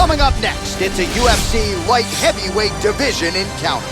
Coming up next, it's a UFC light heavyweight division encounter.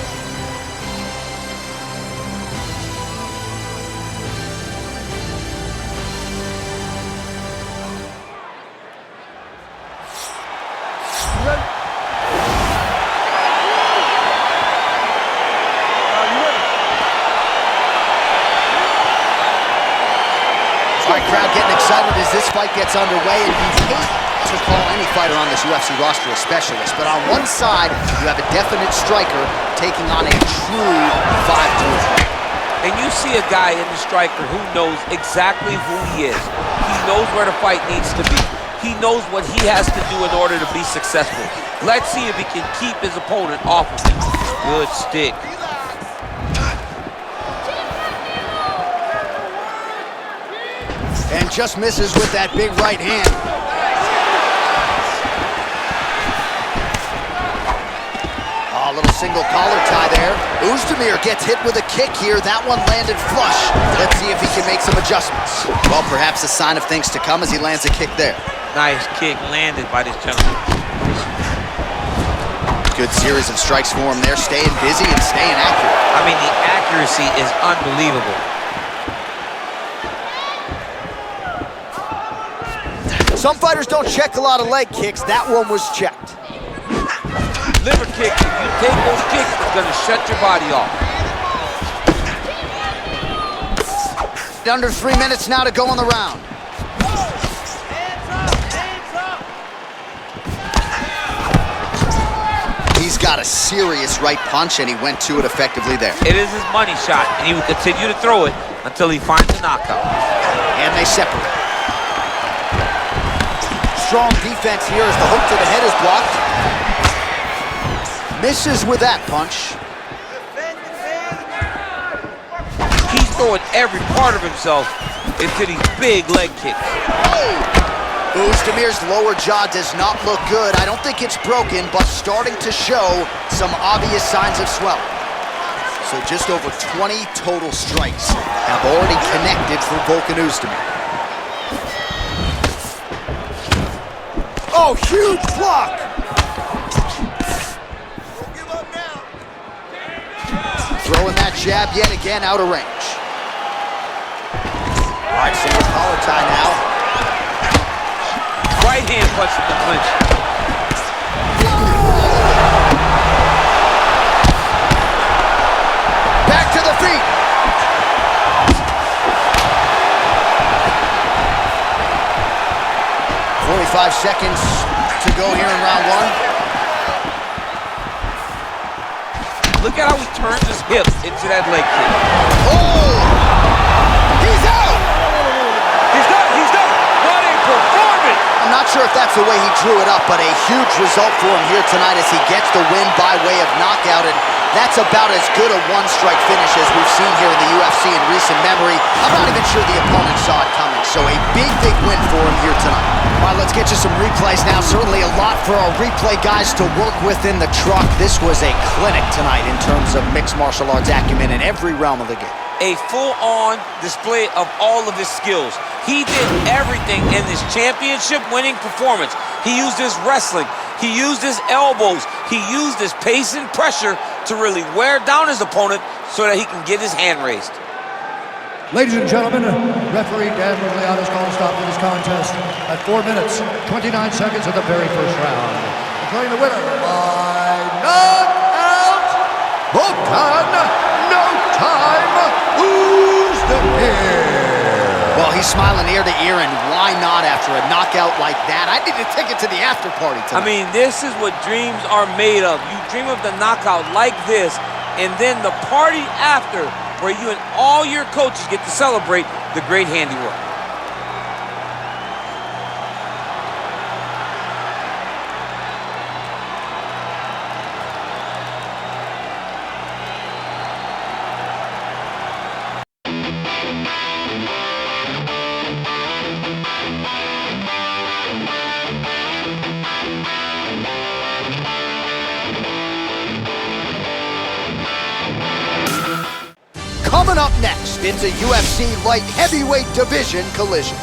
Crowd getting excited as this fight gets underway, and you hate to call any fighter on this UFC roster a specialist, but on one side, you have a definite striker taking on a true 5-tool. And you see a guy in the striker who knows exactly who he is. He knows where the fight needs to be. He knows what he has to do in order to be successful. Let's see if he can keep his opponent off of him. Good stick. And just misses with that big right hand. Oh, a little single collar tie there. Oezdemir gets hit with a kick here. That one landed flush. Let's see if he can make some adjustments. Well, perhaps a sign of things to come as he lands a kick there. Nice kick landed by this gentleman. Good series of strikes for him there, staying busy and staying accurate. I mean, the accuracy is unbelievable. Some fighters don't check a lot of leg kicks. That one was checked. Liver kick, if you take those kicks, it's gonna shut your body off. Under 3 minutes now to go on the round. He's got a serious right punch, and he went to it effectively there. It is his money shot, and he will continue to throw it until he finds a knockout. And they separate. Strong defense here as the hook to the head is blocked. Misses with that punch. He's throwing every part of himself into these big leg kicks. Oh! Oezdemir's lower jaw does not look good. I don't think it's broken, but starting to show some obvious signs of swelling. So just over 20 total strikes have already connected for Volkan Oezdemir. Oh, huge block! Don't give up now. Throwing that jab yet again out of range. All right, single collar tie now. Right hand punch in the clinch. Back to the feet. 45 seconds to go here in round one. Look at how he turns his hips into that leg kick. Oh! He's out! He's done! What a performance! I'm not sure if that's the way he drew it up, but a huge result for him here tonight as he gets the win by way of knockout, and that's about as good a one-strike finish as we've seen here in the UFC in recent memory. I'm not even sure the opponent saw it coming, so a big win for him here tonight. All right, let's get you some replays now. Certainly a lot for our replay guys to work with in the truck. This was a clinic tonight in terms of mixed martial arts acumen in every realm of the game. A full-on display of all of his skills. He did everything in this championship-winning performance. He used his wrestling. He used his elbows. He used his pace and pressure to really wear down his opponent so that he can get his hand raised. Ladies and gentlemen, referee Dan Rugliano's called a stop to this contest at 4 minutes, 29 seconds of the very first round. Declaring the winner by knockout, Volkan Oezdemir. Well, he's smiling ear to ear, and why not after a knockout like that? I need to take it to the after party tonight. I mean, this is what dreams are made of. You dream of the knockout like this, and then the party after, where you and all your coaches get to celebrate the great handiwork. Coming up next, it's a UFC light heavyweight division collision.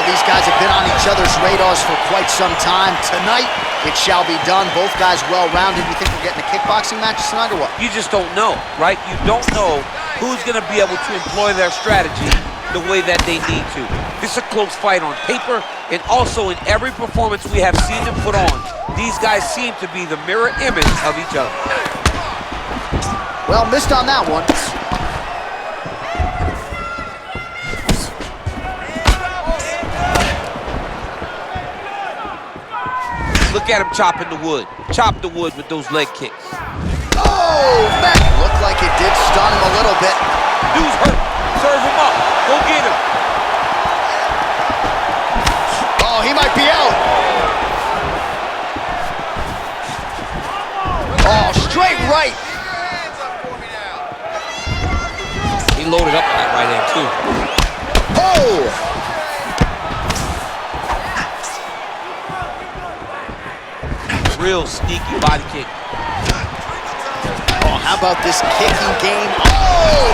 these guys have been on each other's radars for quite some time. Tonight, it shall be done. Both guys well-rounded. You think we're getting a kickboxing match tonight or what? You just don't know, right? You don't know who's going to be able to employ their strategy the way that they need to. This is a close fight on paper, and also in every performance we have seen them put on. These guys seem to be the mirror image of each other. Well, missed on that one. Look at him chopping the wood. Chop the wood with those leg kicks. Oh, man. Looked like it did stun him a little bit. Dude's hurt. Serve him up. Go get him. Oh, he might be out. Oh, straight right. He loaded up on that right hand, too. Oh! Real sneaky body kick. Oh, how about this kicking game? Oh!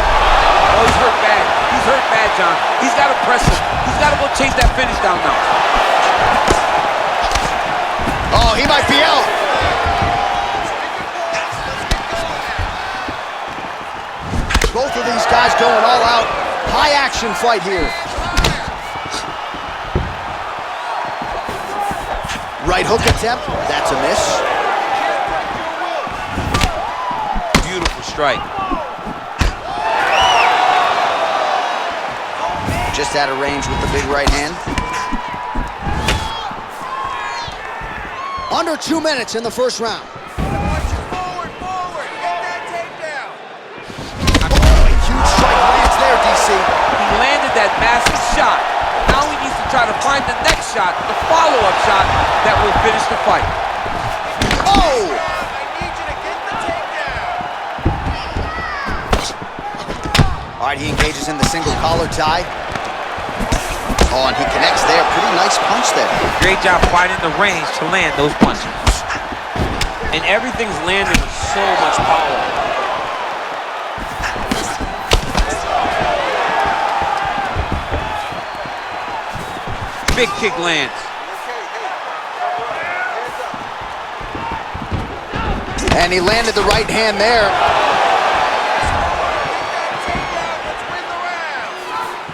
Oh, he's hurt bad. He's hurt bad, John. He's got to press him. He's got to go chase that finish down now. Oh, he might be out. Both of these guys going all out. High action fight here. Right hook attempt. That's a miss. Beautiful strike. Just out of range with the big right hand. Under 2 minutes in the first round. Huge strike lands there, DC. He landed that massive shot. Now he needs to try to find the next shot, the follow-up shot that will finish the fight. Oh! I need you to get the takedown. All right, he engages in the single collar tie. Oh, and he connects there. Pretty nice punch there. Great job finding the range to land those punches. And everything's landing with so much power. Big kick lands. And he landed the right hand there.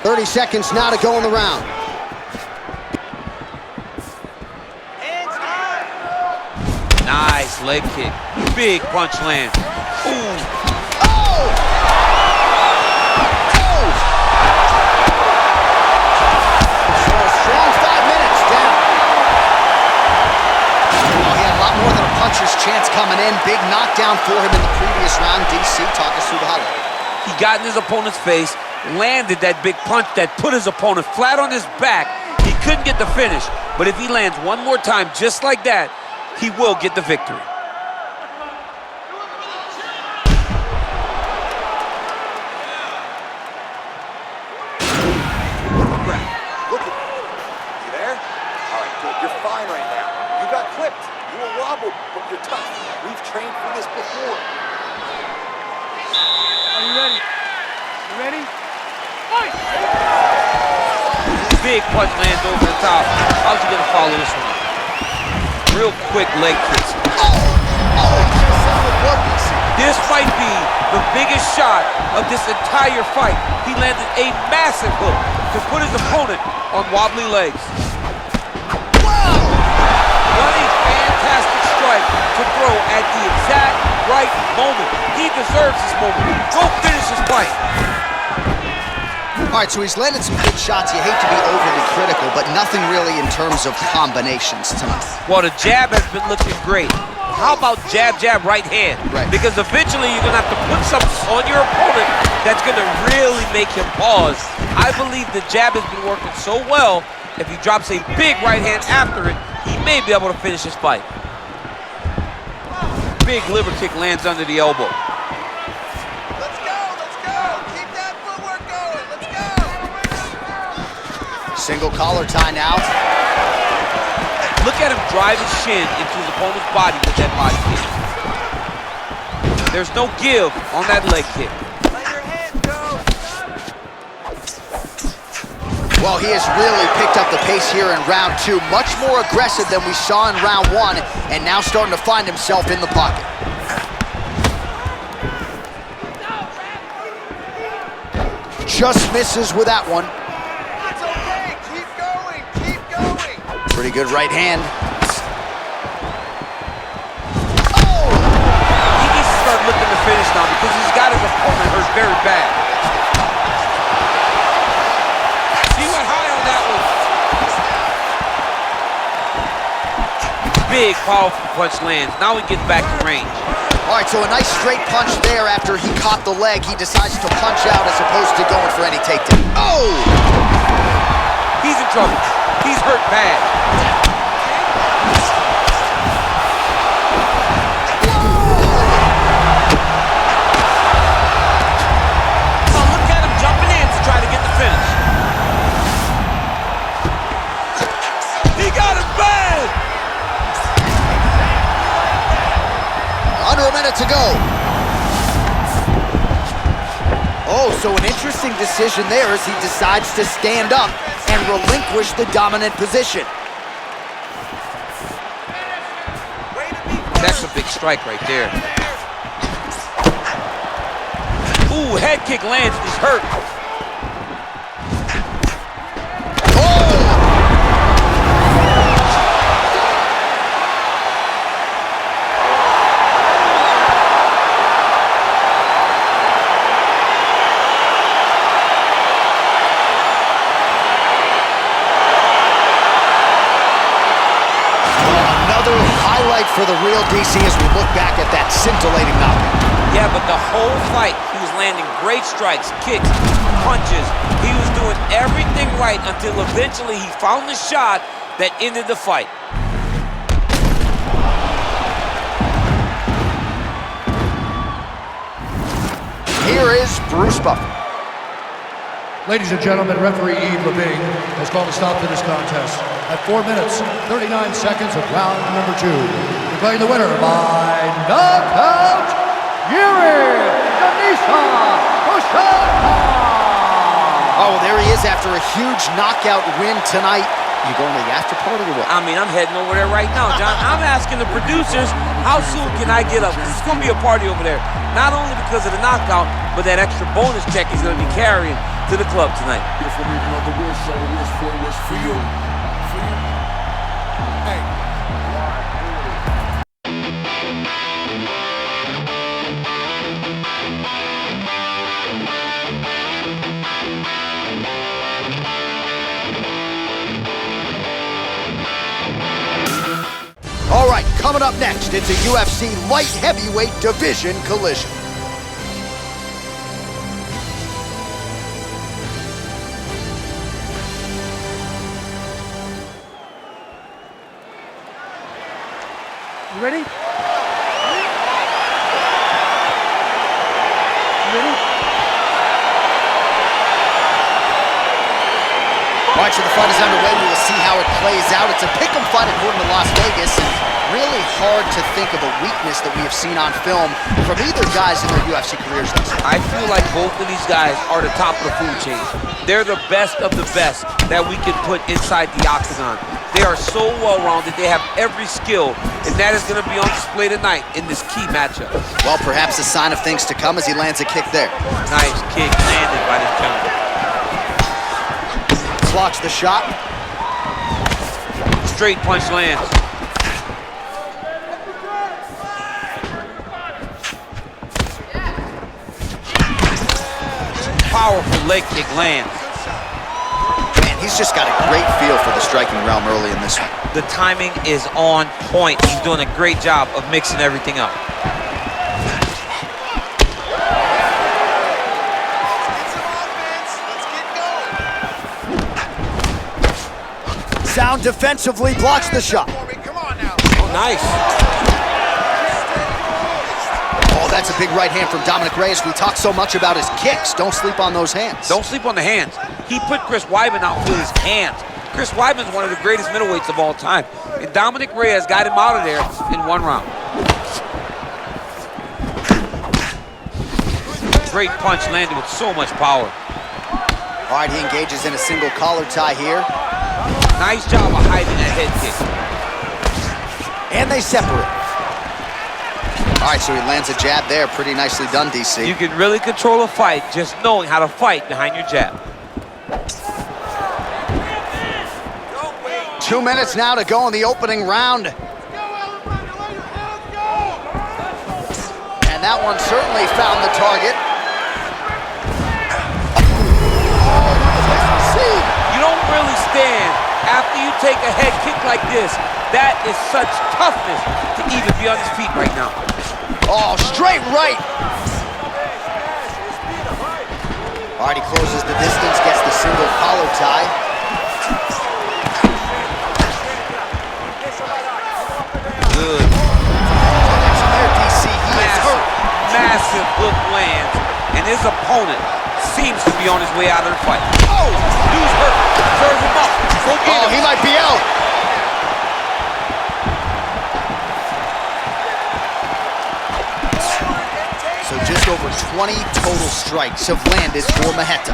30 seconds now to go in the round. Nice leg kick. Big punch lands. Ooh. Oh! Oh! So a strong 5 minutes down. Oh, he had a lot more than a puncher's chance coming in. Big knockdown for him in the previous round. DC, talk us through the highlight. He got in his opponent's face, landed that big punch that put his opponent flat on his back. He couldn't get the finish, but if he lands one more time just like that, he will get the victory. Look at you. You there? All right, good. You're fine right now. You got clipped. You were wobbled, but you're tough. We've trained for this before. Are you ready? You ready? Fight! Big punch lands over the top. How's he gonna follow this one up? Real quick leg kicks. This might be the biggest shot of this entire fight. He landed a massive hook to put his opponent on wobbly legs. Wow! What a fantastic strike to throw at the exact right moment. He deserves this moment. Go finish his fight. All right, so he's landed some good shots. You hate to be overly critical, but nothing really in terms of combinations tonight. Well, the jab has been looking great. How about jab, jab, right hand? Right. Because eventually you're going to have to put something on your opponent that's going to really make him pause. I believe the jab has been working so well, if he drops a big right hand after it, he may be able to finish his fight. Big liver kick lands under the elbow. Let's go, let's go. Keep that footwork going. Let's go. Single collar tie now. Look at him drive his shin into his opponent's body with that body kick. There's no give on that leg kick. Let your head go. Well, he has really picked up the pace here in round 2. Much more aggressive than we saw in round 1, and now starting to find himself in the pocket. Just misses with that one. That's okay. Keep going. Keep going. Pretty good right hand. He needs to start looking to finish now because he's got his opponent hurt very bad. He went high on that one. Big, powerful punch lands. Now he gets back to range. All right, so a nice straight punch there after he caught the leg. He decides to punch out as opposed to going for any takedown. Oh! He's in trouble. He's hurt bad. Oh, look at him jumping in to try to get the finish. He got him bad. Under a minute to go. Oh, so an interesting decision there as he decides to stand up and relinquish the dominant position. That's a big strike right there. Ooh, head kick lands. He's hurt. For the real DC as we look back at that scintillating knockout. Yeah, but the whole fight, he was landing great strikes, kicks, punches. He was doing everything right until eventually he found the shot that ended the fight. Here is Bruce Buffer. Ladies and gentlemen, referee Yves Levine has called a stop to this contest at 4 minutes, 39 seconds of round number 2. Declaring the winner by knockout, Jiri Prochazka. Oh, well, there he is after a huge knockout win tonight. You going to the after party or what? I mean, I'm heading over there right now, John. I'm asking the producers, how soon can I get up? It's going to be a party over there. Not only because of the knockout, but that extra bonus check he's going to be carrying to the club tonight. All right, coming up next, it's a UFC light heavyweight division collision. You ready? All right, so the fight is underway. We will see how it plays out. It's a pick'em fight according to Las Vegas, and really hard to think of a weakness that we have seen on film from either guys in their UFC careers. I feel like both of these guys are the top of the food chain. They're the best of the best that we can put inside the octagon. They are so well-rounded. They have every skill, and that is going to be on display tonight in this key matchup. Well, perhaps a sign of things to come as he lands a kick there. Nice kick landed by this gentleman. Blocks the shot. Straight punch lands. Powerful leg kick lands. Man, he's just got a great feel for the striking realm early in this one. The timing is on point. He's doing a great job of mixing everything up. Sound defensively blocks the shot. Oh, nice. Oh, that's a big right hand from Dominick Reyes. We talk so much about his kicks. Don't sleep on those hands. Don't sleep on the hands. He put Chris Weidman out with his hands. Chris Weidman's one of the greatest middleweights of all time. And Dominick Reyes got him out of there in 1 round. Great punch landed with so much power. All right, he engages in a single collar tie here. Nice job of hiding that head kick. And they separate. All right, so he lands a jab there. Pretty nicely done, DC. You can really control a fight just knowing how to fight behind your jab. 2 minutes now to go in the opening round. And that one certainly found the target. You don't really stand after you take a head kick like this. That is such toughness to even be on his feet right now. Oh, straight right. All right, he closes the distance, gets the single collar tie. Good. There, DC, he is hurt. Massive hook lands, and his opponent seems to be on his way out of the fight. Oh, dude's hurt. Serve him up. Go get him. He might be out. So just over 20 total strikes have landed for Maheta.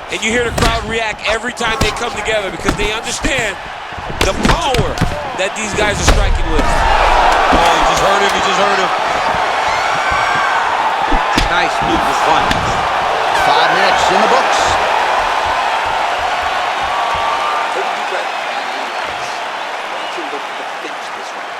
And you hear the crowd react every time they come together because they understand the power that these guys are striking with. Oh, he just hurt him, he just hurt him. Nice move with fun. 5 minutes in the books. Take a deep breath. To look to finish this round.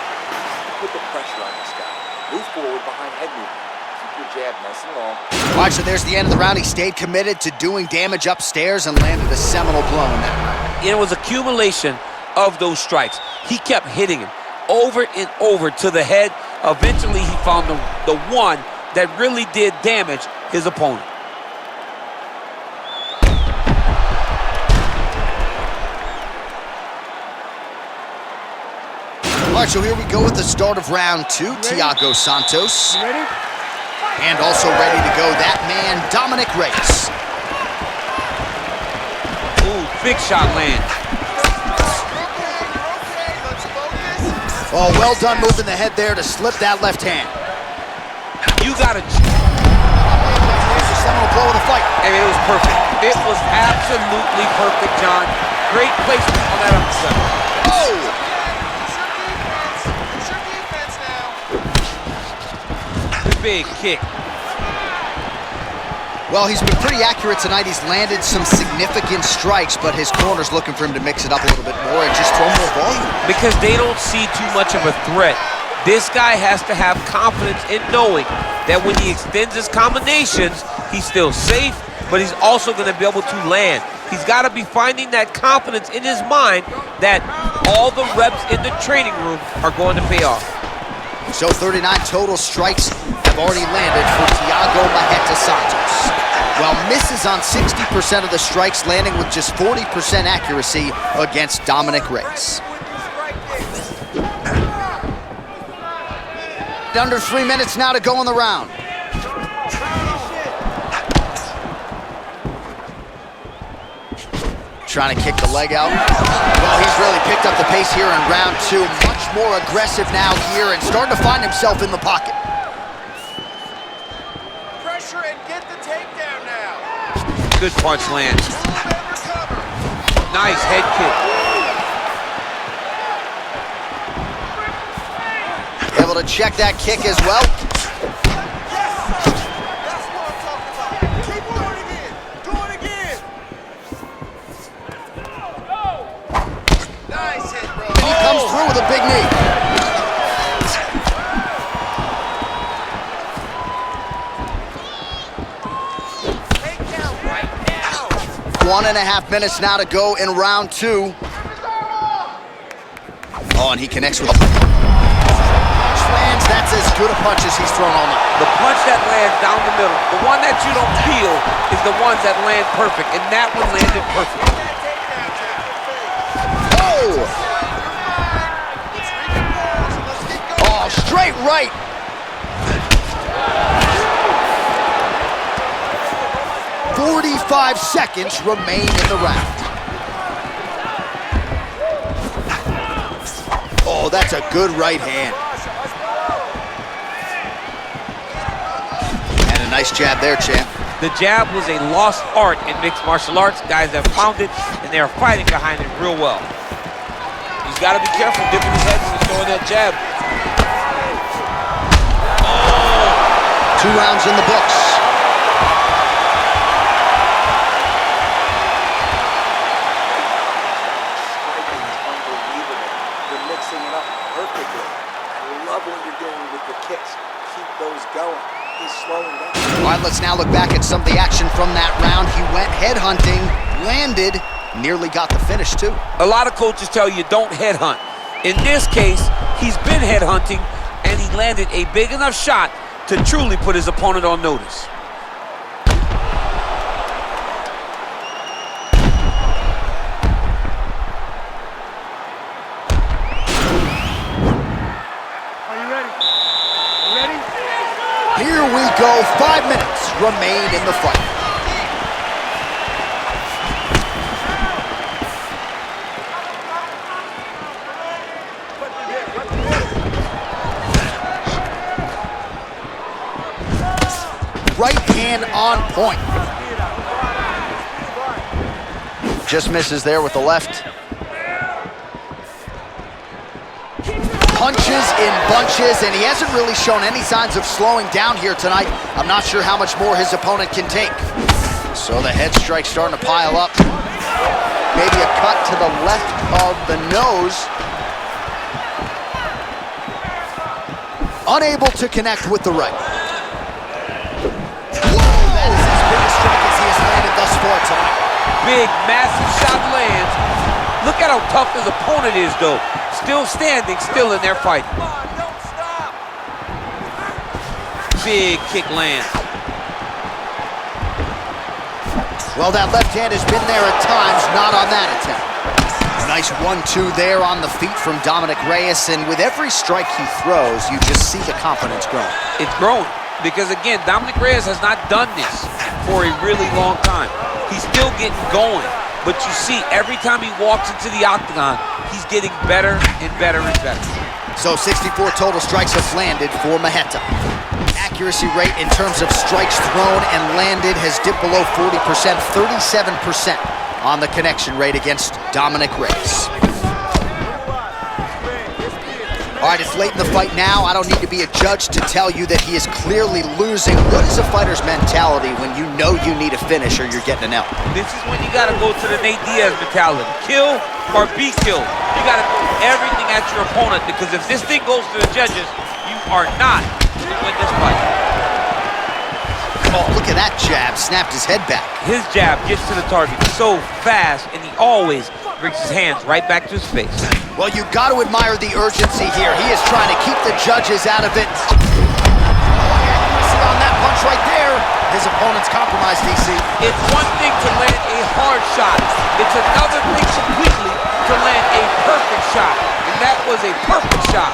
Put the pressure on this guy. Move forward behind head movement. Keep your jab nice and long. All right, so there's the end of the round. He stayed committed to doing damage upstairs and landed a seminal blow in that round. It was accumulation of those strikes. He kept hitting him over and over to the head. Eventually, he found the one that really did damage his opponent. All right, so here we go with the start of round 2. Thiago Santos. You ready? And also ready to go, that man, Dominick Reyes. Ooh, big shot land. Oh, well done moving the head there to slip that left hand. You gotta... Here's the seminal blow of the fight. I mean, it was perfect. It was absolutely perfect, John. Great placement on that uppercut. Oh! Big kick. Well, he's been pretty accurate tonight. He's landed some significant strikes, but his corner's looking for him to mix it up a little bit more and just throw more volume. Because they don't see too much of a threat. This guy has to have confidence in knowing that when he extends his combinations, he's still safe, but he's also going to be able to land. He's got to be finding that confidence in his mind that all the reps in the training room are going to pay off. So 39 total strikes have already landed for Thiago Maheta Santos. While misses on 60% of the strikes, landing with just 40% accuracy against Dominick Reyes. Under 3 minutes now to go in the round. Trying to kick the leg out. Well, he's really picked up the pace here in round 2. Much more aggressive now here and starting to find himself in the pocket. Pressure and get the takedown now. Good punch lands. Nice head kick. Able to check that kick as well. Comes through with a big knee. Takedown right now. 1.5 minutes now to go in round 2. Oh, and he connects with a punch. Lands, that's as good a punch as he's thrown all night. The punch that lands down the middle, the one that you don't feel is the ones that land perfect, and that one landed perfect. Oh! Straight right. "45 seconds remain in the round. Oh, that's a good right hand. And Nice jab there, champ. The jab was a lost art in mixed martial arts. Guys have found it, and they are fighting behind it real well. He's got to be careful dipping his head when he's throwing that jab. Oh. 2 rounds in the books. Striking is unbelievable. You're mixing it up perfectly. I love what you're doing with the kicks. Keep those going. He's slowing down. All right, let's now look back at some of the action from that round. He went headhunting, landed, nearly got the finish too. A lot of coaches tell you don't headhunt. In this case, he's been headhunting, and he landed a big enough shot to truly put his opponent on notice. Are you ready? You ready? Here we go. 5 minutes remain in the fight. Right hand on point. Just misses there with the left. Punches in bunches, and he hasn't really shown any signs of slowing down here tonight. I'm not sure how much more his opponent can take. So the head strike's starting to pile up. Maybe a cut to the left of the nose. Unable to connect with the right. That is his biggest strike as he has landed thus far tonight. Big, massive shot lands. Look at how tough his opponent is, though. Still standing, still in their fight. Big kick lands. Well, that left hand has been there at times, not on that attempt. Nice 1-2 there on the feet from Dominick Reyes, and with every strike he throws, you just see the confidence growing. It's growing because, again, Dominick Reyes has not done this for a really long time. He's still getting going, but you see every time he walks into the octagon, he's getting better and better and better. So 64 total strikes have landed for Maheta. Accuracy rate in terms of strikes thrown and landed has dipped below 40%, 37% on the connection rate against Dominick Reyes. All right, it's late in the fight now. I don't need to be a judge to tell you that he is clearly losing. What is a fighter's mentality when you know you need a finish or you're getting an L? This is when you got to go to the Nate Diaz mentality. Kill or be killed. You got to do everything at your opponent, because if this thing goes to the judges, you are not going to win this fight. Oh, look at that jab. Snapped his head back. His jab gets to the target so fast, and he always brings his hands right back to his face. Well, you got to admire the urgency here. He is trying to keep the judges out of it. Accuracy on that punch right there. His opponent's compromised, DC. It's one thing to land a hard shot. It's another thing completely to land a perfect shot. And that was a perfect shot.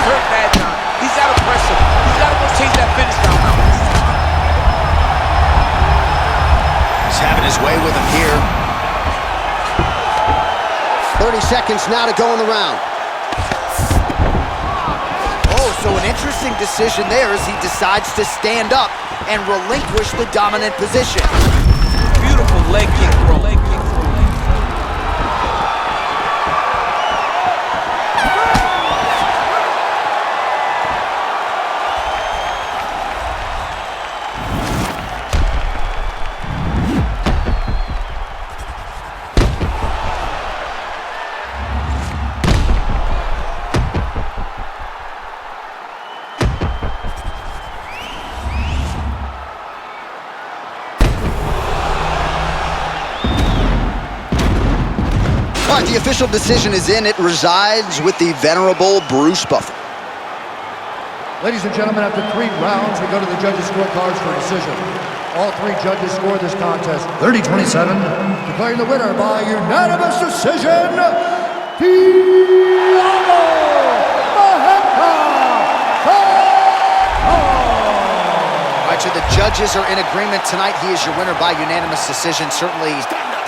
Hurt bad now. He's got to press him. He's got to go chase that finish down now. He's having his way with him here. 30 seconds now to go in the round. Oh, so an interesting decision there as he decides to stand up and relinquish the dominant position. Beautiful leg kick throw. Leg kick throw. The official decision is in. It resides with the venerable Bruce Buffer. Ladies and gentlemen, after 3 rounds, we go to the judges' scorecards for a decision. All 3 judges scored this contest 30-27, declaring the winner by unanimous decision, Thiago All right, so the judges are in agreement tonight. He is your winner by unanimous decision. Certainly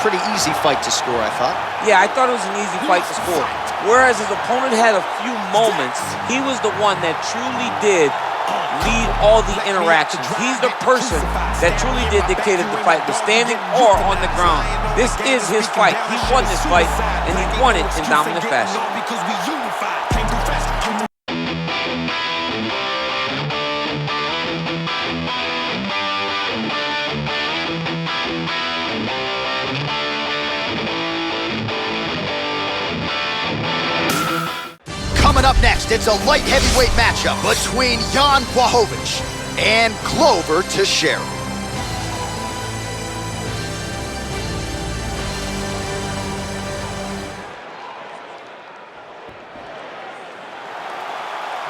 pretty easy fight to score, I thought. Yeah, I thought it was an easy fight to score. Whereas his opponent had a few moments, he was the one that truly did lead all the interactions. He's the person that truly did dictate the fight, was standing or on the ground. This is his fight. He won this fight, and he won it in dominant fashion. Coming up next, it's a light heavyweight matchup between Jan Blachowicz and Glover Teixeira.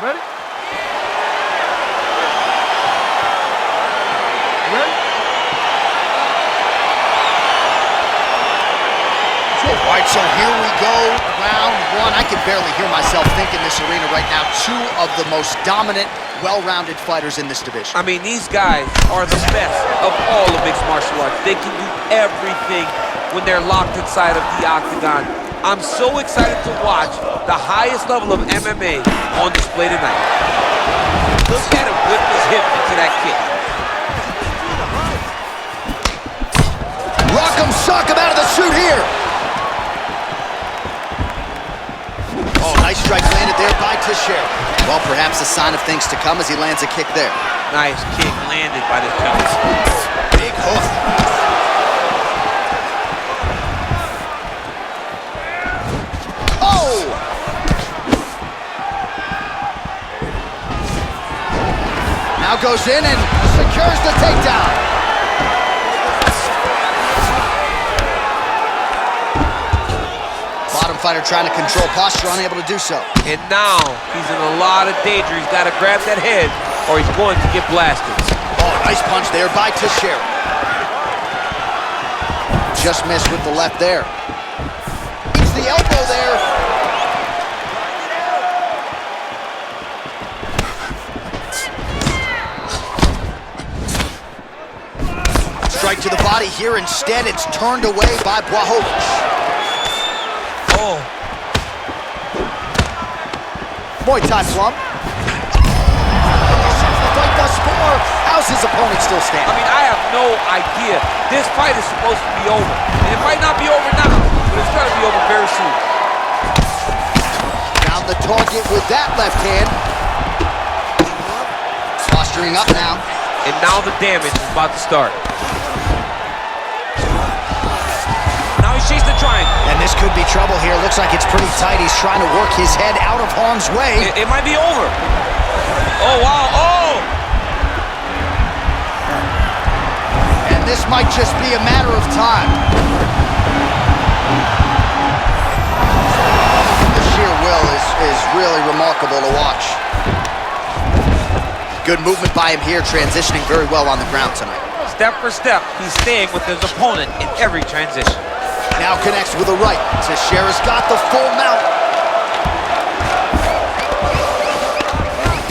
Ready? Ready? All right, so here we go, round one. I can barely hear myself think in this arena right now. Two of the most dominant, well-rounded fighters in this division. I mean, these guys are the best of all of mixed martial arts. They can do everything when they're locked inside of the octagon. I'm so excited to watch the highest level of MMA on display tonight. Look at him whip his hip into that kick. Rock 'em, sock 'em out of the chute here. Oh, nice strike landed there by Teixeira. Well, perhaps a sign of things to come as he lands a kick there. Nice kick landed by the jump. Big hook. Oh! Now goes in and secures the takedown. Bottom fighter trying to control posture, unable to do so. And now he's in a lot of danger. He's got to grab that head or he's going to get blasted. Oh, nice punch there by Teixeira. Just missed with the left there. It's the elbow there. Strike to the body here. Instead, it's turned away by Blachowicz. Oh. Muay Thai flump. The fight thus far. How's his opponent still standing? I mean, I have no idea. This fight is supposed to be over. And it might not be over now, but it's going to be over very soon. Down the target with that left hand. Posturing up now. And now the damage is about to start. Now he's chasing the triangle. And this could be trouble here. Looks like it's pretty tight. He's trying to work his head out of harm's way. It might be over. Oh, wow. Oh! And this might just be a matter of time. The sheer will is really remarkable to watch. Good movement by him here, transitioning very well on the ground tonight. Step for step, he's staying with his opponent in every transition. Now connects with a right. Teixeira's got the full mount.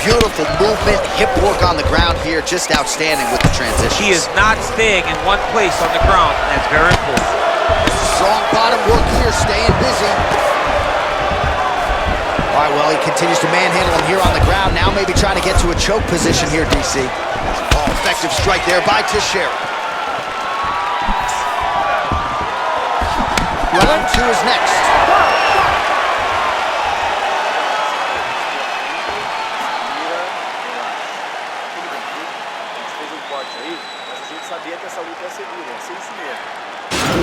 Beautiful movement, hip work on the ground here, just outstanding with the transition. He is not staying in one place on the ground, and that's very important. Strong bottom work here, staying busy. All right, well, he continues to manhandle him here on the ground. Now maybe trying to get to a choke position here, DC. Oh, effective strike there by Teixeira. Round two is next.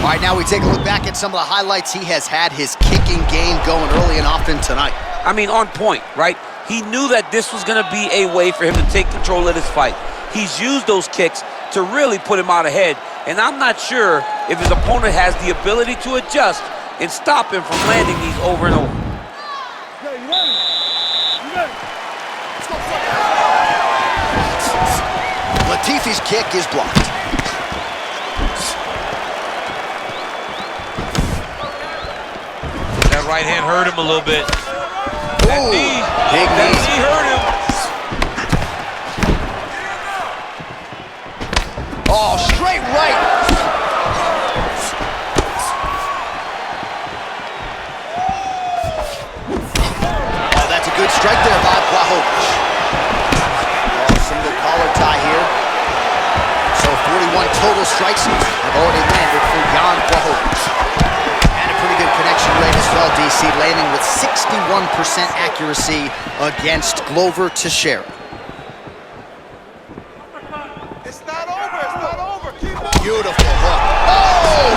All right, now we take a look back at some of the highlights. He has had his kicking game going early and often tonight. I mean, on point, right? He knew that this was going to be a way for him to take control of this fight. He's used those kicks to really put him out ahead, and I'm not sure if his opponent has the ability to adjust and stop him from landing these over and over. Yeah, you ready? You ready? Let's go. Latifi's kick is blocked. That right hand hurt him a little bit. That Ooh, knee, big that knee. knee hurt him. Oh, straight right. strike there by Blachowicz. Oh, single collar tie here. So 41 total strikes have already landed for Jan Blachowicz. And a pretty good connection rate as well, DC, landing with 61% accuracy against Glover Teixeira. It's not over. It's not over. Keep moving. Beautiful hook. Oh!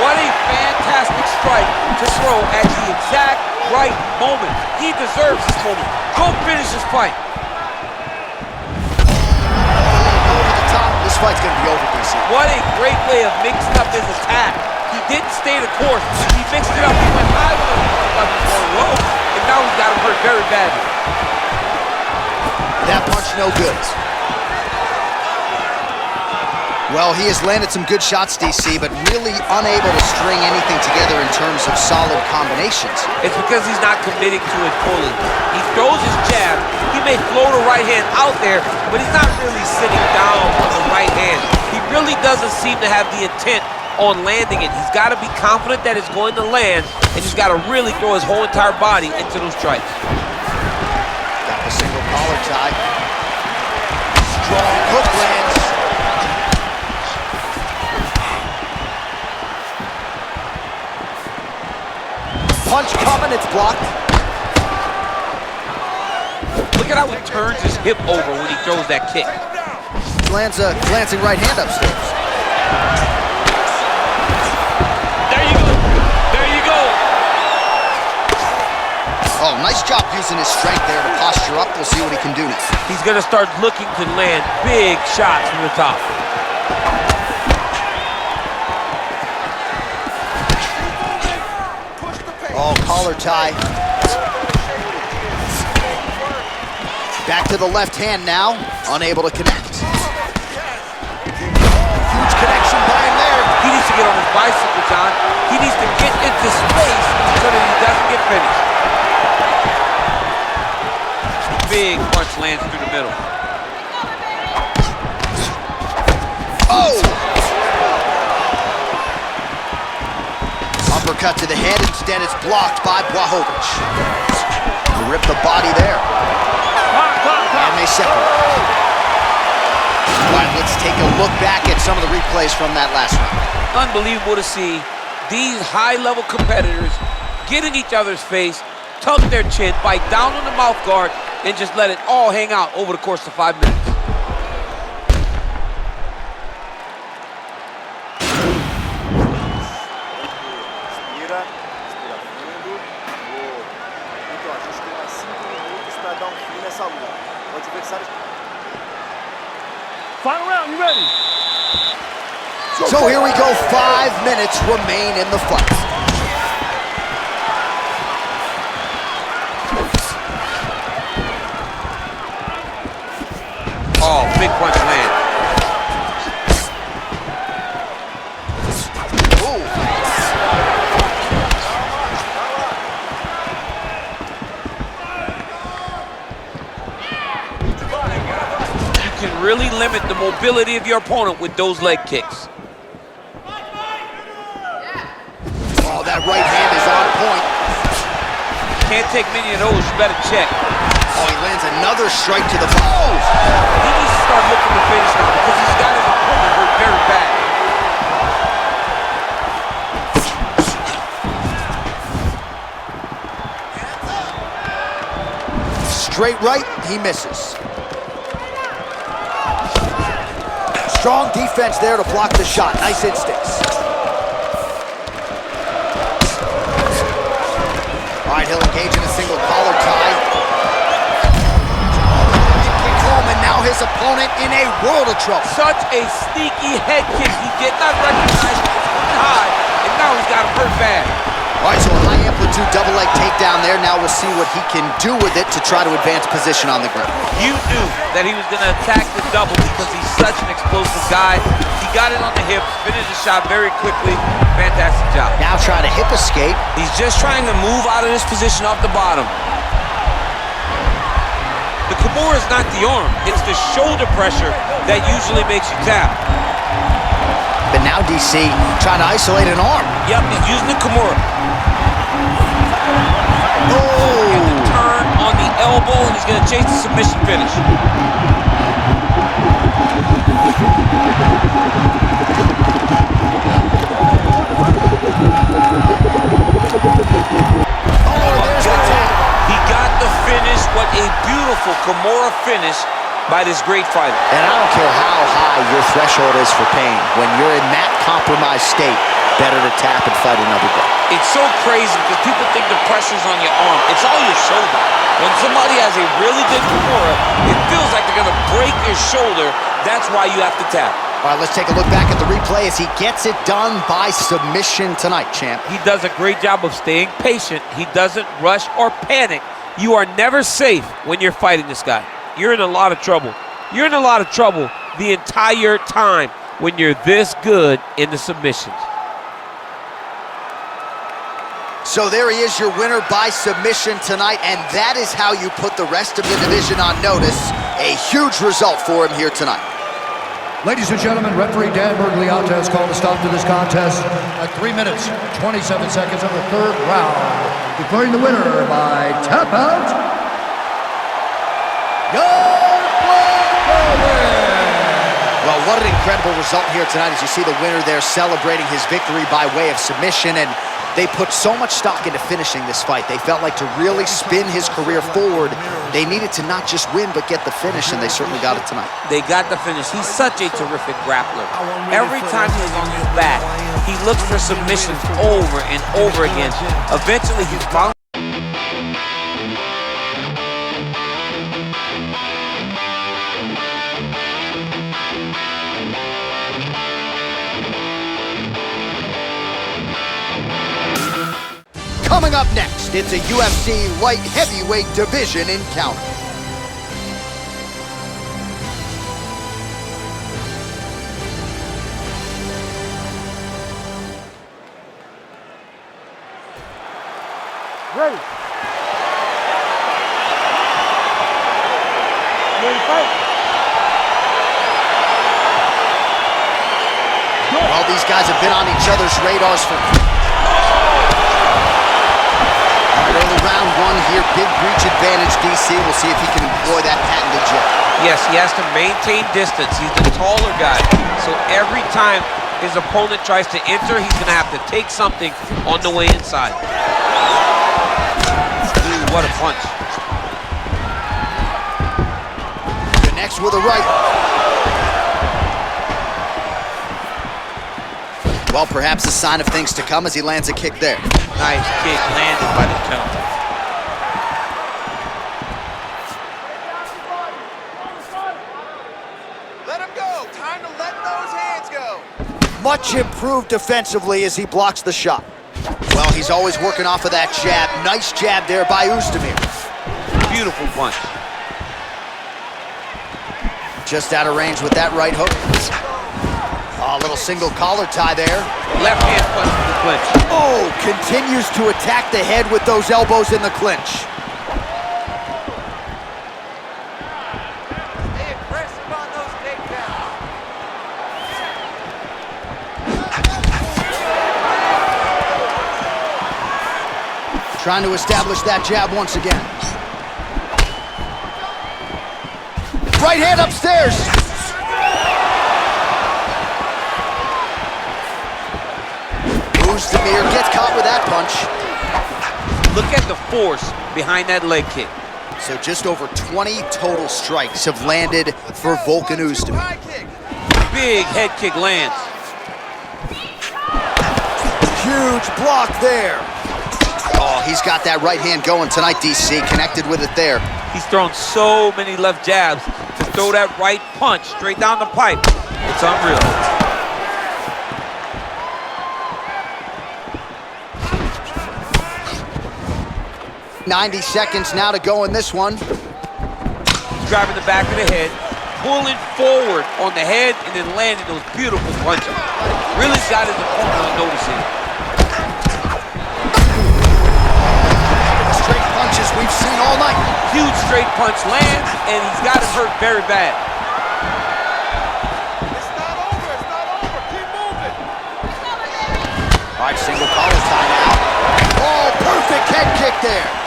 What a fantastic strike to throw at the exact right moment. He deserves this moment. Go finish this fight. Over the top. This fight's gonna be over, DC. What a great way of mixing up his attack. He didn't stay the course. He mixed it up. He went high with him, going low, and now he's got him hurt very badly. That punch no good. Well, he has landed some good shots, DC, but really unable to string anything together in terms of solid combinations. It's because he's not committing to it fully. He throws his jab. He may float a right hand out there, but he's not really sitting down on the right hand. He really doesn't seem to have the intent on landing it. He's got to be confident that it's going to land, and he's got to really throw his whole entire body into those strikes. Got the single collar tie. Strong hook lands. Punch coming, it's blocked. Look at how he turns his hip over when he throws that kick. Lands a glancing right hand upstairs. There you go. There you go. Oh, nice job using his strength there to posture up. We'll see what he can do next. He's going to start looking to land big shots from the top. Oh, collar tie. Back to the left hand now. Unable to connect. Huge connection by him there. He needs to get on his bicycle, John. He needs to get into space so that he doesn't get finished. Big punch lands through the middle. Oh! Uppercut to the head. Instead, it's blocked by Blachowicz. Rip the body there. And they separate. All right, let's take a look back at some of the replays from that last round. Unbelievable to see these high-level competitors get in each other's face, tuck their chin, bite down on the mouth guard, and just let it all hang out over the course of 5 minutes. Respira fundo. Então, a gente tem mais 5 minutos para dar fim nessa luta. O adversário... Final round, you ready? So here we go, 5 minutes remain in the fight. Oh, big punch land. You can really limit the mobility of your opponent with those leg kicks. Oh, that right hand is on point. Can't take many of those, you better check. Oh, he lands another strike to the bone. He needs to start looking to finish now because he's got his opponent hurt very bad. Straight right, he misses. Strong defense there to block the shot. Nice instincts. All right, he'll engage in a single collar tie. Kick home, and now his opponent in a world of trouble. Such a sneaky head kick. He did not recognize it was going high, and now he's got him hurt bad. All right, so a high-amplitude double leg takedown there. Now we'll see what he can do with it to try to advance position on the ground. You knew that he was going to attack the double because he's such an explosive guy. He got it on the hips, finished the shot very quickly. Fantastic job. Now trying to hip escape. He's just trying to move out of this position off the bottom. The Kimura is not the arm. It's the shoulder pressure that usually makes you tap. But now DC trying to isolate an arm. Yep, he's using the Kimura. Oh! And the turn on the submission finish. He got the finish. What a beautiful Kimura finish by this great fighter. And I don't care how high your threshold is for pain. When you're in that compromised state, better to tap and fight another day. It's so crazy because people think the pressure's on your arm. It's all your shoulder. When somebody has a really good Kimura, it feels like they're going to break your shoulder. That's why you have to tap. All right, let's take a look back at the replay as he gets it done by submission tonight, champ. He does a great job of staying patient. He doesn't rush or panic. You are never safe when you're fighting this guy. You're in a lot of trouble. You're in a lot of trouble the entire time when you're this good in the submissions. So there he is, your winner by submission tonight, and that is how you put the rest of the division on notice. A huge result for him here tonight. Ladies and gentlemen, referee Dan Bergliata has called a stop to this contest at 3 minutes, 27 seconds of the third round, declaring the winner by tap out, Well, what an incredible result here tonight as you see the winner there celebrating his victory by way of submission, and they put so much stock into finishing this fight. They felt like to really spin his career forward, they needed to not just win, but get the finish, and they certainly got it tonight. They got the finish. He's such a terrific grappler. Every time he's on his back, he looks for submissions over and over again. Eventually, he's found. Coming up next, it's a UFC light heavyweight division encounter. Ready. Ready to fight? Well, these guys have been on each other's radars for... Early round one here, big reach advantage, DC. We'll see if he can employ that patented jab. Yes, he has to maintain distance. He's the taller guy. So every time his opponent tries to enter, he's going to have to take something on the way inside. Ooh, what a punch. Connects with a right. Well, perhaps a sign of things to come as he lands a kick there. Nice kick landed by the counter. Let him go. Time to let those hands go. Much improved defensively as he blocks the shot. Well, he's always working off of that jab. Nice jab there by Oezdemir. Beautiful punch. Just out of range with that right hook. Oh, a little single collar tie there. Left hand punch to the clinch. Oh, continues to attack the head with those elbows in the clinch. Stay aggressive on those takedowns. Trying to establish that jab once again. Right hand upstairs. Oezdemir gets caught with that punch. Look at the force behind that leg kick. So just over 20 total strikes have landed for Volkan Oezdemir. Big head kick lands. Huge block there. Oh, he's got that right hand going tonight, DC. Connected with it there. He's thrown so many left jabs to throw that right punch straight down the pipe. It's unreal. 90 seconds now to go in this one. He's driving the back of the head, pulling forward on the head, and then landing those beautiful punches. Really got his opponent on noticing. Straight punches we've seen all night. Huge straight punch lands, and he's got him hurt very bad. It's not over. It's not over. Keep moving. All right, single collar tie now. Oh, perfect head kick there.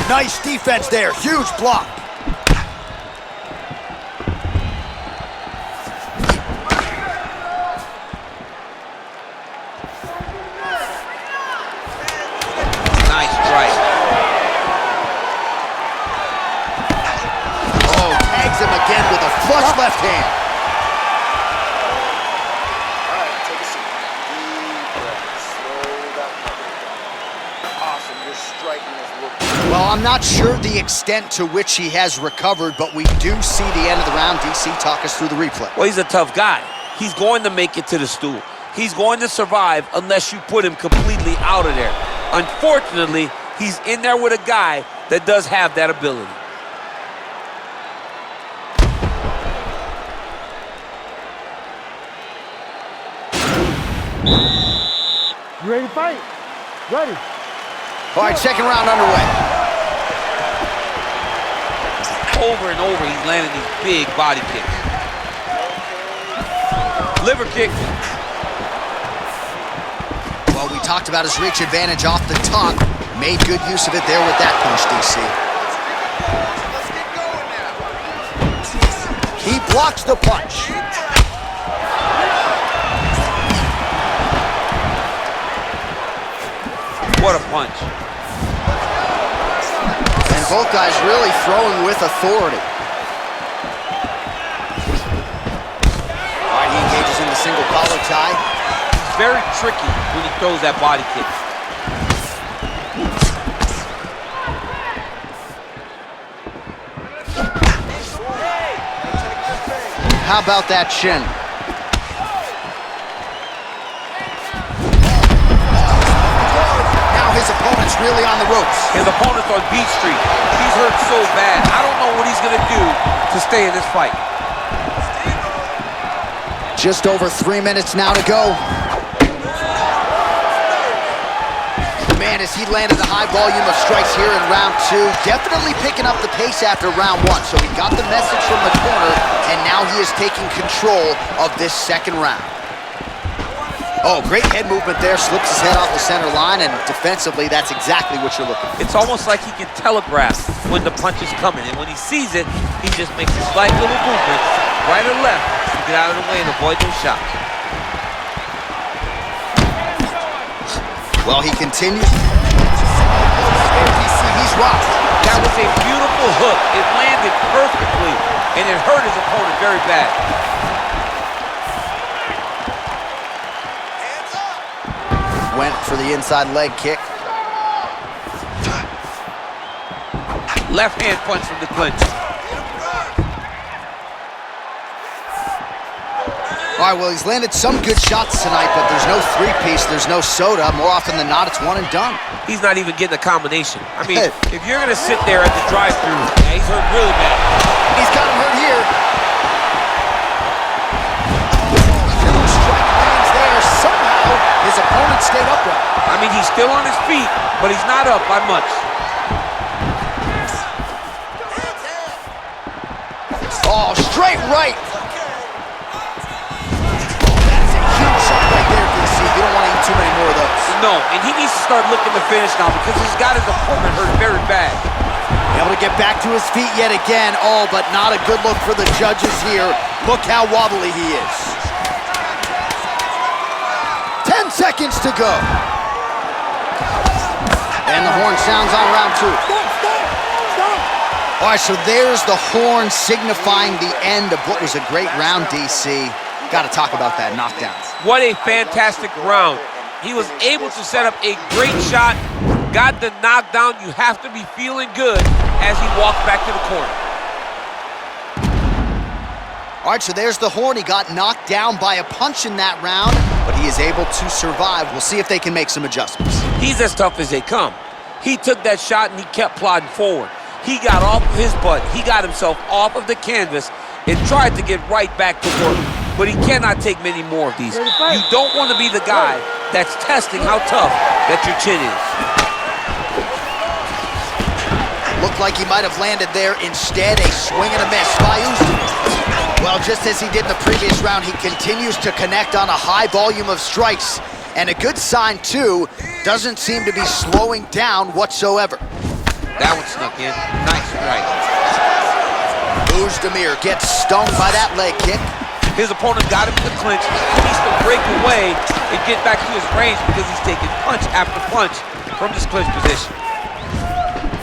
Nice defense there, huge block. Nice strike. Oh, tags him again with a flush left hand. All right, take a seat. Deep breath. Slow that down. Awesome, your striking has looked. Well, I'm not sure the extent to which he has recovered, but we do see the end of the round. DC, talk us through the replay. Well, he's a tough guy. He's going to make it to the stool. He's going to survive unless you put him completely out of there. Unfortunately, he's in there with a guy that does have that ability. You ready to fight? Ready. All right, second round underway. Over and over, he's landing these big body kicks. Liver kick. Well, we talked about his reach advantage off the top. Made good use of it there with that punch, DC. He blocks the punch. What a punch. And both guys really throwing with authority. All right, he engages in the single collar tie. He's very tricky when he throws that body kick. How about that shin? Now his opponent's really on the ropes. His opponent's on Beach Street. He's hurt so bad. I don't know what he's going to do to stay in this fight. Just over 3 minutes now to go. Man, as he landed a high volume of strikes here in round two, definitely picking up the pace after round one. So he got the message from the corner, and now he is taking control of this second round. Oh, great head movement there, slips his head off the center line, and defensively, that's exactly what you're looking for. It's almost like he can telegraph when the punch is coming, and when he sees it, he just makes a slight little movement, right or left, to get out of the way and avoid those shots. Well, he continues. He's rocked. That was a beautiful hook. It landed perfectly, and it hurt his opponent very bad. Went for the inside leg kick. Left hand punch from the clinch. All right, well, he's landed some good shots tonight, but there's no three-piece, there's no soda. More often than not, it's one and done. He's not even getting a combination. I mean, if you're going to sit there at the drive-thru, yeah, he's hurt really bad. He's got him hurt here. Strike lands there. Somehow, his opponent stayed upright. I mean, he's still on his feet, but he's not up by much. Oh, straight right. That's a huge shot right there, DC. You don't want to eat too many more of those. No, and he needs to start looking to finish now because he's got his opponent hurt very bad. Able to get back to his feet yet again. Oh, but not a good look for the judges here. Look how wobbly he is. 10 seconds to go. And the horn sounds on round two. All right, so there's the horn signifying the end of what was a great round, DC. Got to talk about that knockdown. What a fantastic round. He was able to set up a great shot, got the knockdown. You have to be feeling good as he walks back to the corner. All right, so there's the horn. He got knocked down by a punch in that round, but he is able to survive. We'll see if they can make some adjustments. He's as tough as they come. He took that shot and he kept plodding forward. He got off of his butt. He got himself off of the canvas and tried to get right back to work. But he cannot take many more of these. You don't want to be the guy that's testing how tough that your chin is. Looked like he might have landed there. Instead, a swing and a miss by Oezdemir. Well, just as he did in the previous round, he continues to connect on a high volume of strikes. And a good sign, too, doesn't seem to be slowing down whatsoever. That one snuck in. Nice right. Oezdemir gets stung by that leg kick. His opponent got him to the clinch. He needs to break away and get back to his range because he's taking punch after punch from this clinch position.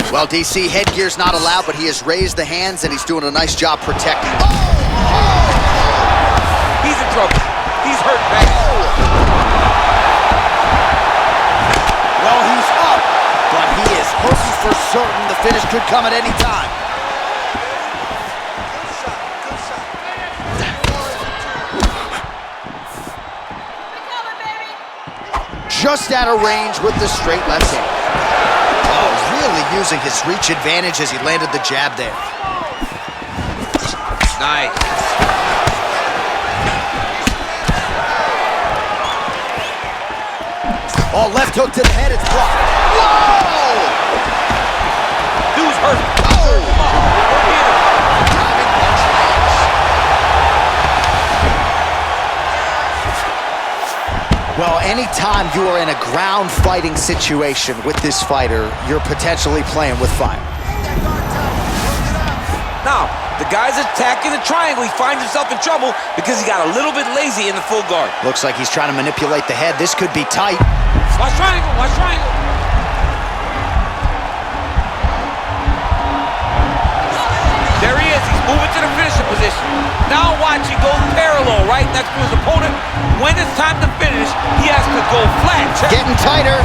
Well, DC, headgear's not allowed, but he has raised the hands and he's doing a nice job protecting. He's in trouble. He's hurt bad. Well, he's up, but he is hurting for certain. The finish could come at any time. Just out of range with the straight left hand. Oh, really using his reach advantage as he landed the jab there. Nice. Oh, left hook to the head, it's blocked. Whoa! Dude's hurt. Driving punch lands. Well, anytime you are in a ground fighting situation with this fighter, you're potentially playing with fire. Now, the guy's attacking the triangle. He finds himself in trouble because he got a little bit lazy in the full guard. Looks like he's trying to manipulate the head. This could be tight. Watch triangle, watch triangle. There he is, he's moving to the finishing position. Now watch, he goes parallel right next to his opponent. When it's time to finish, he has to go flat. Getting tighter.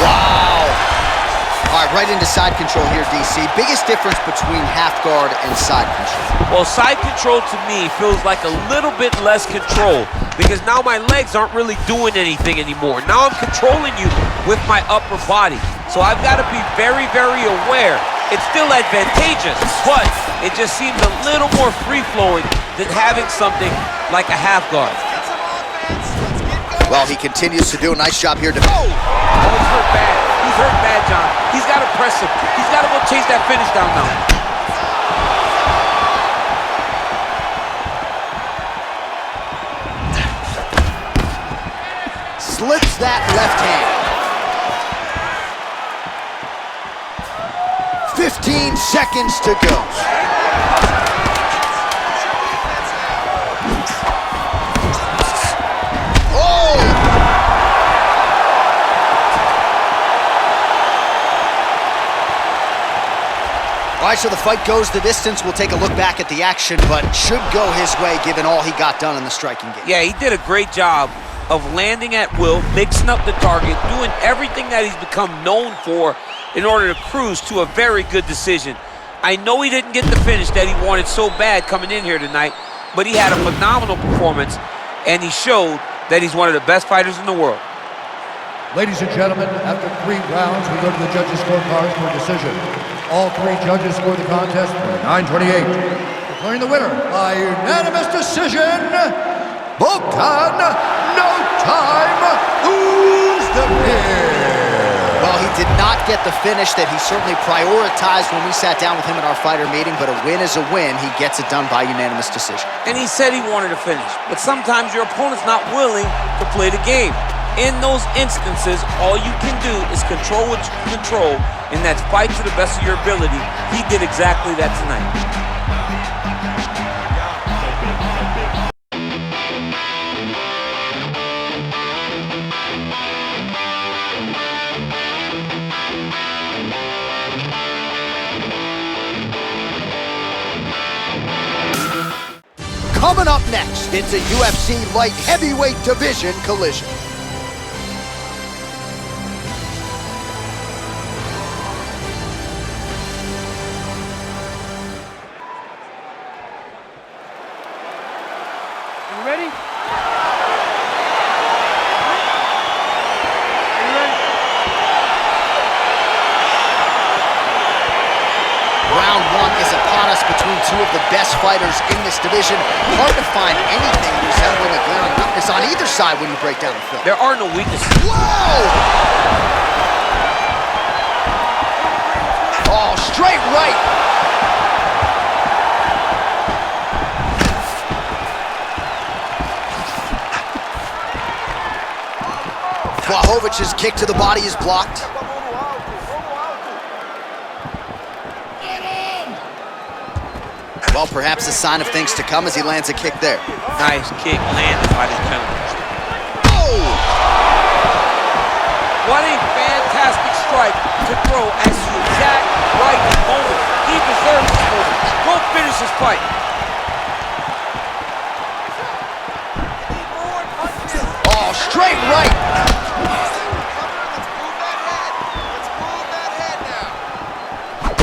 Wow. All right, right into side control here, DC. Biggest difference between half guard and side control? Well, side control to me feels like a little bit less control because now my legs aren't really doing anything anymore. Now I'm controlling you with my upper body. So I've got to be very, very aware. It's still advantageous, but it just seems a little more free-flowing than having something like a half guard. Well, he continues to do a nice job here. Oh, he's hurt bad. He's hurt bad, John. He's got to press him. He's got to go chase that finish down now. Slips that left hand. 15 seconds to go. All right, so the fight goes the distance. We'll take a look back at the action, but should go his way given all he got done in the striking game. Yeah, he did a great job of landing at will, mixing up the target, doing everything that he's become known for in order to cruise to a very good decision. I know he didn't get the finish that he wanted so bad coming in here tonight, but he had a phenomenal performance, and he showed that he's one of the best fighters in the world. Ladies and gentlemen, after 3 rounds, we go to the judges' scorecards for a decision. All 3 judges scored the contest for 9:28. Declaring the winner by unanimous decision, Volkan Oezdemir. Well, he did not get the finish that he certainly prioritized when we sat down with him at our fighter meeting, but a win is a win. He gets it done by unanimous decision. And he said he wanted to finish, but sometimes your opponent's not willing to play the game. In those instances, all you can do is control what you can control, and that's fight to the best of your ability. He did exactly that tonight. Coming up next, it's a UFC light heavyweight division collision. You ready? Round 1 is upon us between 2 of the best fighters in this division. Hard to find anything resembling a glaring weakness on either side when you break down the film. There are no weaknesses. Whoa! Oh, straight right. Blachowicz's kick to the body is blocked. Well, perhaps a sign of things to come as he lands a kick there. Nice kick landed by this gentleman. Oh! What a fantastic strike to throw at the exact right moment. He deserves this moment. Go finish this fight. Oh, straight right.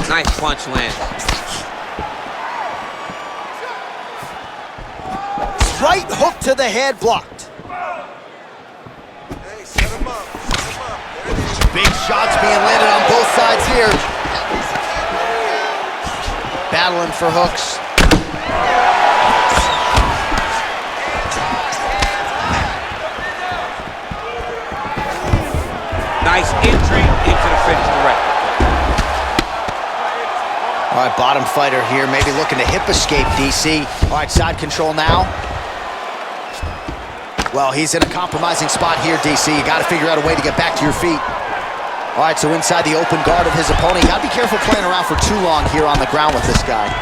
Nice punch lands. Right hook to the head, blocked. Hey, set him up. Set him up. There it is. Big shots being landed on both sides here. Battling for hooks. Nice entry into the finish direct. All right, bottom fighter here, maybe looking to hip escape, DC. All right, side control now. Well, he's in a compromising spot here, DC. You got to figure out a way to get back to your feet. All right, so inside the open guard of his opponent. You got to be careful playing around for too long here on the ground with this guy.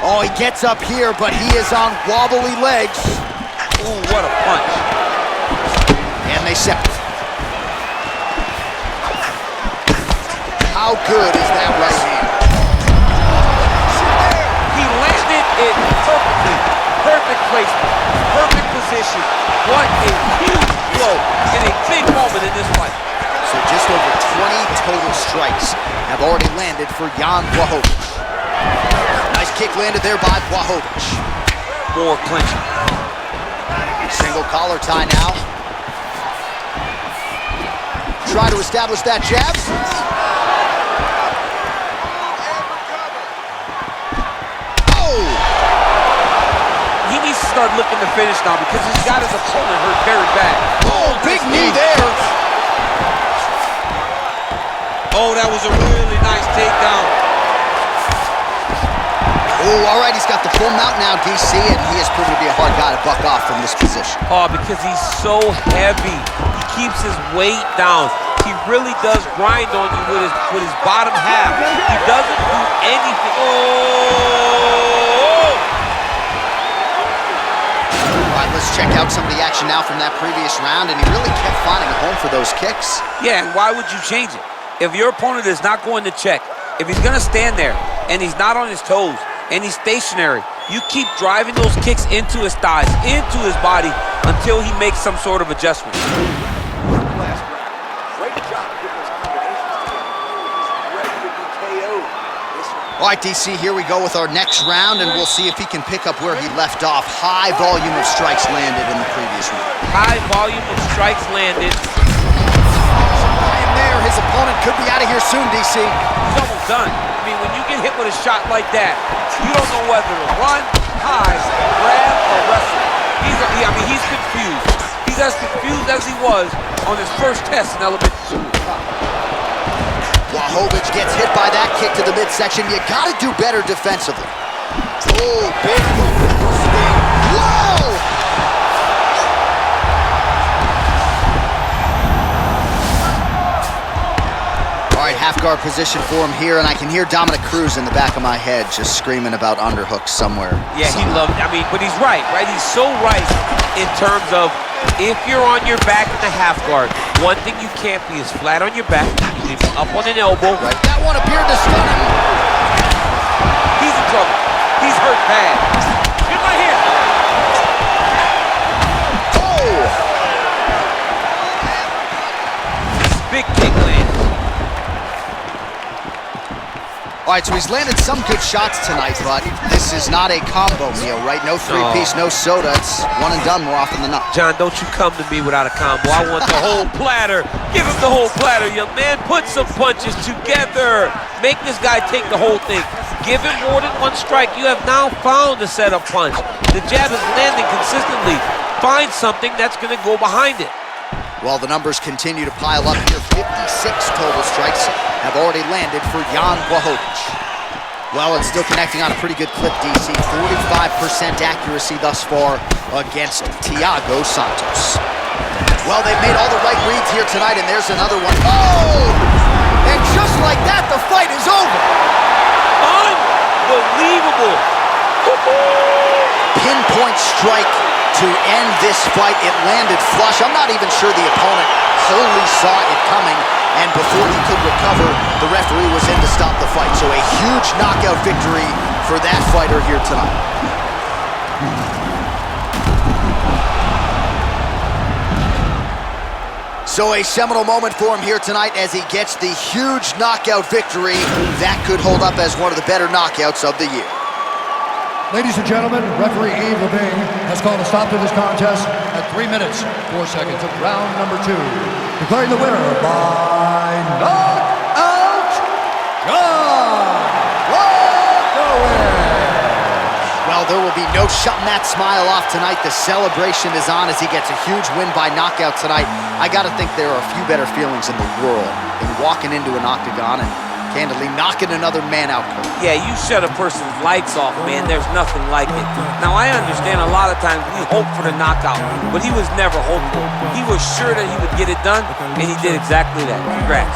Oh, he gets up here, but he is on wobbly legs. Ooh, what a punch. And they separate. How good is that right hand? He landed it perfectly. Perfect placement. Perfect position. What a huge blow in a big moment in this fight. So just over 20 total strikes have already landed for Jan Blachowicz. Nice kick landed there by Blachowicz. More clinching. Single collar tie now. Try to establish that jab. He needs to start looking to finish now because he's got his opponent hurt very bad. Oh, big knee there. Oh, that was a really nice takedown. Oh, all right, he's got the full mount now, DC, and he has proven to be a hard guy to buck off from this position. Oh, because he's so heavy. He keeps his weight down. He really does grind on you with his bottom half. He doesn't do anything. Oh! All right, let's check out some of the action now from that previous round, and he really kept finding a home for those kicks. Yeah, and why would you change it? If your opponent is not going to check, if he's going to stand there and he's not on his toes and he's stationary, you keep driving those kicks into his thighs, into his body until he makes some sort of adjustment. Last round. Great job putting those combinations together. He's ready to be KO'd. This one. All right, DC, here we go with our next round, and we'll see if he can pick up where he left off. High volume of strikes landed in the previous round. High volume of strikes landed. And there, his opponent could be out of here soon, DC. He's almost done. I mean, when you get hit with a shot like that, you don't know whether to run, hide, grab, or wrestle. He's confused. He's as confused as he was on his first test in elementary school. Blachowicz gets hit by that kick to the midsection. You got to do better defensively. Oh, big swing. Whoa! All right, half guard position for him here, and I can hear Dominick Reyes in the back of my head just screaming about underhooks somewhere. Yeah, he loved it. I mean, but he's right? He's so right in terms of if you're on your back in the half guard, one thing you can't be is flat on your back. You need to be up on an elbow. Right. That one appeared to stun him. He's in trouble. He's hurt bad. Get right here. Oh! Big kick land. All right, so he's landed some good shots tonight, but this is not a combo meal, right? No three-piece, no soda. It's one and done more often than not. John, don't you come to me without a combo. I want the whole platter. Give him the whole platter, young man. Put some punches together. Make this guy take the whole thing. Give him more than one strike. You have now found the setup punch. The jab is landing consistently. Find something that's going to go behind it. Well, the numbers continue to pile up here. 56 total strikes have already landed for Jan Blachowicz. Well, it's still connecting on a pretty good clip, DC. 45% accuracy thus far against Thiago Santos. Well, they've made all the right reads here tonight, and there's another one. Oh! And just like that, the fight is over. Unbelievable. Pinpoint strike to end this fight. It landed flush. I'm not even sure the opponent wholly saw it coming, and before he could recover, the referee was in to stop the fight. So a huge knockout victory for that fighter here tonight. So a seminal moment for him here tonight as he gets the huge knockout victory. That could hold up as one of the better knockouts of the year. Ladies and gentlemen, referee Yves Levine has called a stop to this contest at 3 minutes, 4 seconds of round number 2. Declaring the winner by knockout, John Blachowicz. Well, there will be no shutting that smile off tonight. The celebration is on as he gets a huge win by knockout tonight. I gotta think there are a few better feelings in the world than walking into an octagon and candidly knocking another man out. Yeah, you shut a person's lights off, man. There's nothing like it. Now, I understand a lot of times we hope for the knockout, but he was never hopeful. He was sure that he would get it done, and he did exactly that. Congrats.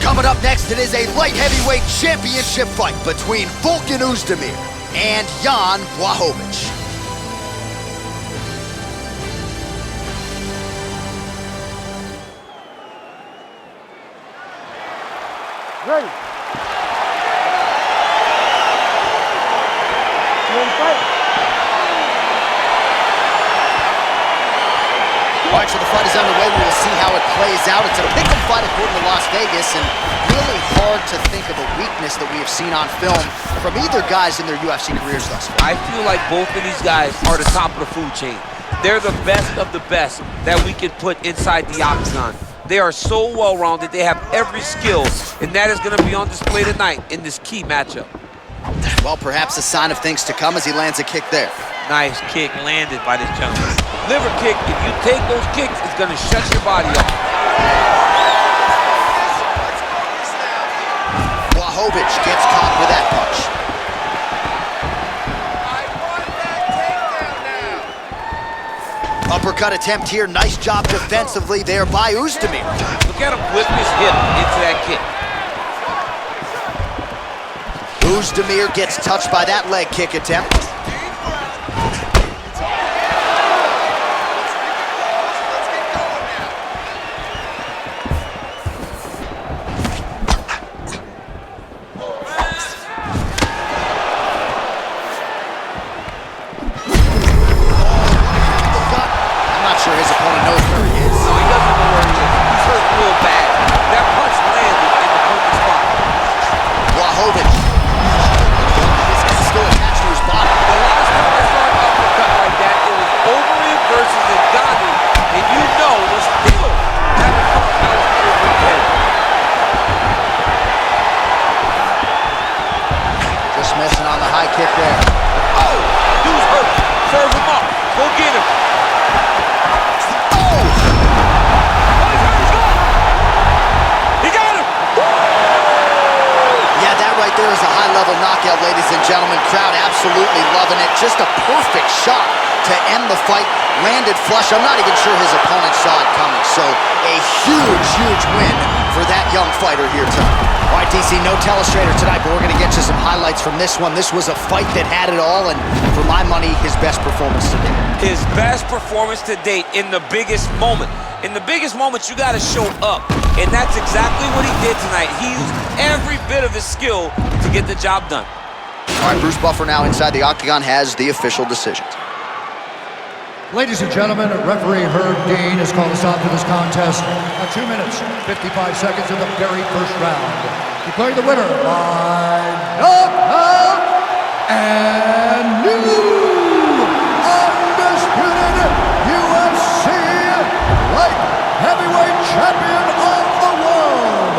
Coming up next, it is a light heavyweight championship fight between Volkan Oezdemir and Jan Blachowicz. Ready. You ready to fight? All right, so the fight is underway. We will see how it plays out. It's a pick-em fight according to Las Vegas, and really hard to think of a weakness that we have seen on film from either guys in their UFC careers thus far. I feel like both of these guys are the top of the food chain. They're the best of the best that we can put inside the octagon. They are so well-rounded. They have every skill, and that is going to be on display tonight in this key matchup. Well, perhaps a sign of things to come as he lands a kick there. Nice kick landed by this gentleman. Liver kick, if you take those kicks, it's going to shut your body off. Blachowicz gets caught with that punch. Uppercut attempt here. Nice job defensively there by Oezdemir. Look at him whip his hip into that kick. Oezdemir gets touched by that leg kick attempt. I'm not sure his opponent knows where he is. No, he doesn't know where he is. He's hurt real bad. That punch landed in the perfect spot. Blachowicz. Still attached to his body. The last time I saw an uppercut like that, it was Overeem versus Ngannou, and you know the still haven't come out of Overeem's head. Just missing on the high kick there. Oh, dude's hurt. Serve him up. Go get him. Oh! He got him. Yeah, that right there is a high-level knockout, ladies and gentlemen. Crowd absolutely loving it. Just a perfect shot to end the fight. Landed flush. I'm not even sure his opponent saw it coming. So a huge, huge win for that young fighter here tonight. All right, DC, no telestrator tonight, but we're going to get you some highlights from this one. This was a fight that had it all, and for my money, his best performance to date. His best performance to date in the biggest moment. In the biggest moments, you got to show up, and that's exactly what he did tonight. He used every bit of his skill to get the job done. All right, Bruce Buffer now inside the octagon has the official decisions. Ladies and gentlemen, referee Herb Dean has called a stop to this contest at 2 minutes, 55 seconds of the very first round. Declaring the winner by knockout and new undisputed UFC light heavyweight champion of the world,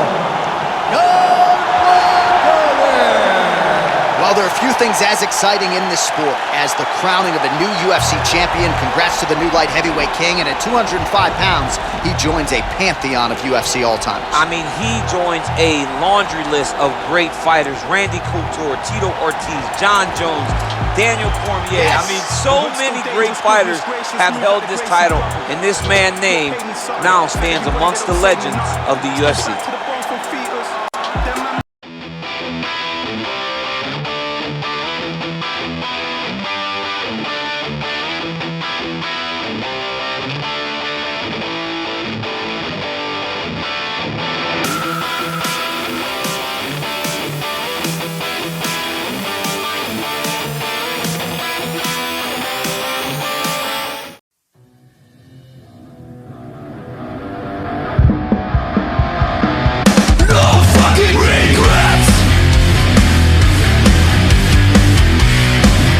Jan Blachowicz. Well, there are a few things Nothing's as exciting in this sport as the crowning of a new UFC champion. Congrats to the new light heavyweight king, and at 205 pounds, he joins a pantheon of UFC all-timers. I mean, he joins a laundry list of great fighters. Randy Couture, Tito Ortiz, John Jones, Daniel Cormier. Yes. I mean, so many great fighters have held this title, and this man's name now stands amongst the legends of the UFC.